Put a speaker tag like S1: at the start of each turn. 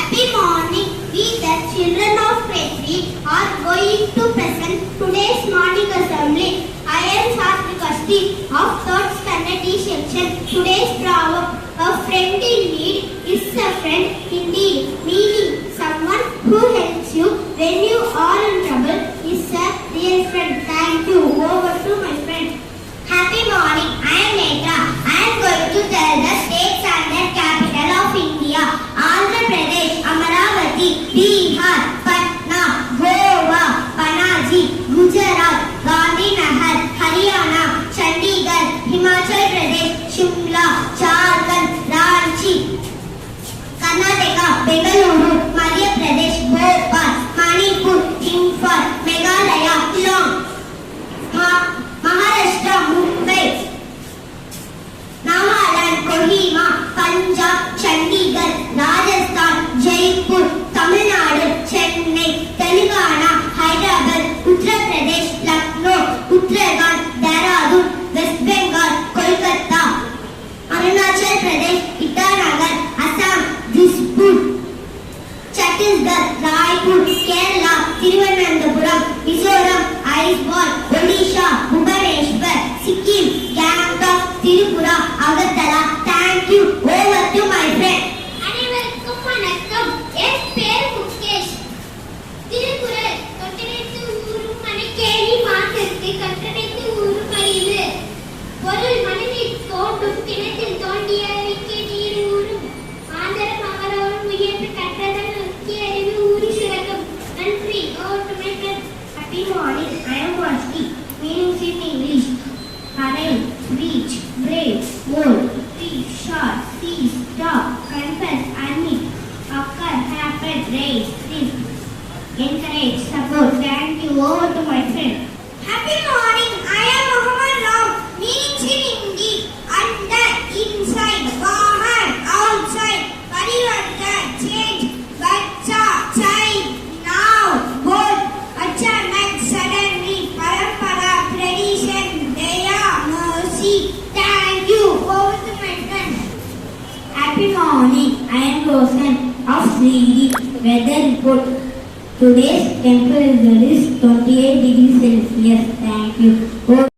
S1: Happy morning. We, the children of Petri, are going to present today's morning assembly. I am Shastri Kasti of 3rd Standard D section. Today's proverb: a friend in need is a friend indeed. Meaning, someone who helps you when you are in trouble is a real friend. Thank you. Over to my friend. Happy morning. I am Netra. I am going to tell the states and the capital of India: Andhra Pradesh, Amaravati, Bihar, Patna, Goa, Panaji, Gujarat, Gandhinagar, Haryana, Chandigarh, Himachal Pradesh, Shimla, Jharkhand, Ranchi, Karnataka, Bengaluru, Madhya Pradesh, Bhopal, Manipur, Imphal, Meghalaya, Shillong, Maharashtra, Mumbai, Nagaland, Kohima, Punjab, Chandigarh, Rajasthan, Jaipur, Tamil Nadu, Chennai, Telangana, Hyderabad, Uttar Pradesh, Lucknow, Uttarakhand, Dehradun, West Bengal, Kolkata, Arunachal Pradesh, Itanagar, Assam, Dispur, Chhattisgarh, Raipur, Kerala, Thiruvananthapuram, Mizoram, Aizawl, Odisha, Bhubaneswar, Sikkim, Gangtok, Tripura, Agartala. Thank you. Over to my friend.
S2: அனைவருக்கும் வணக்கம். என் பேர் முகேஷ். திருக்குறள் தொட்டனைத்து ஊரும் மனக்கேணி மாந்தர்க்கு கற்றனைத்து ஊரும் அறிவு. பொருள் மனதில் தோன்றும் கிணற்றில் தோண்டியவைக்கு நீர் ஊறும். மாந்தரும் அவரவரும் உயர்ந்து கற்றதன் முக்கிய அறிவு ஊறி சுரக்கும். நன்றி. Over to my friend.
S1: Happy morning. I am Vashti. Meanings in English: courage, reach, brave, bold, thief, sharp, seize, stop, confess, admit, occur, happen, raise, live, encourage, support. Thank you. Over to my friend. Happy morning. I am Muhammad Ram. Meanings in Hindi: under, inside, bahan, outside, parivartan, change, bacha, child, now, both, achanak, suddenly, parampara, tradition, daya, mercy. Thank you. Over to my friend. Happy morning. I am Rosan of Srigi. Weather report: today's temperature is 28 degrees Celsius. Thank you. Over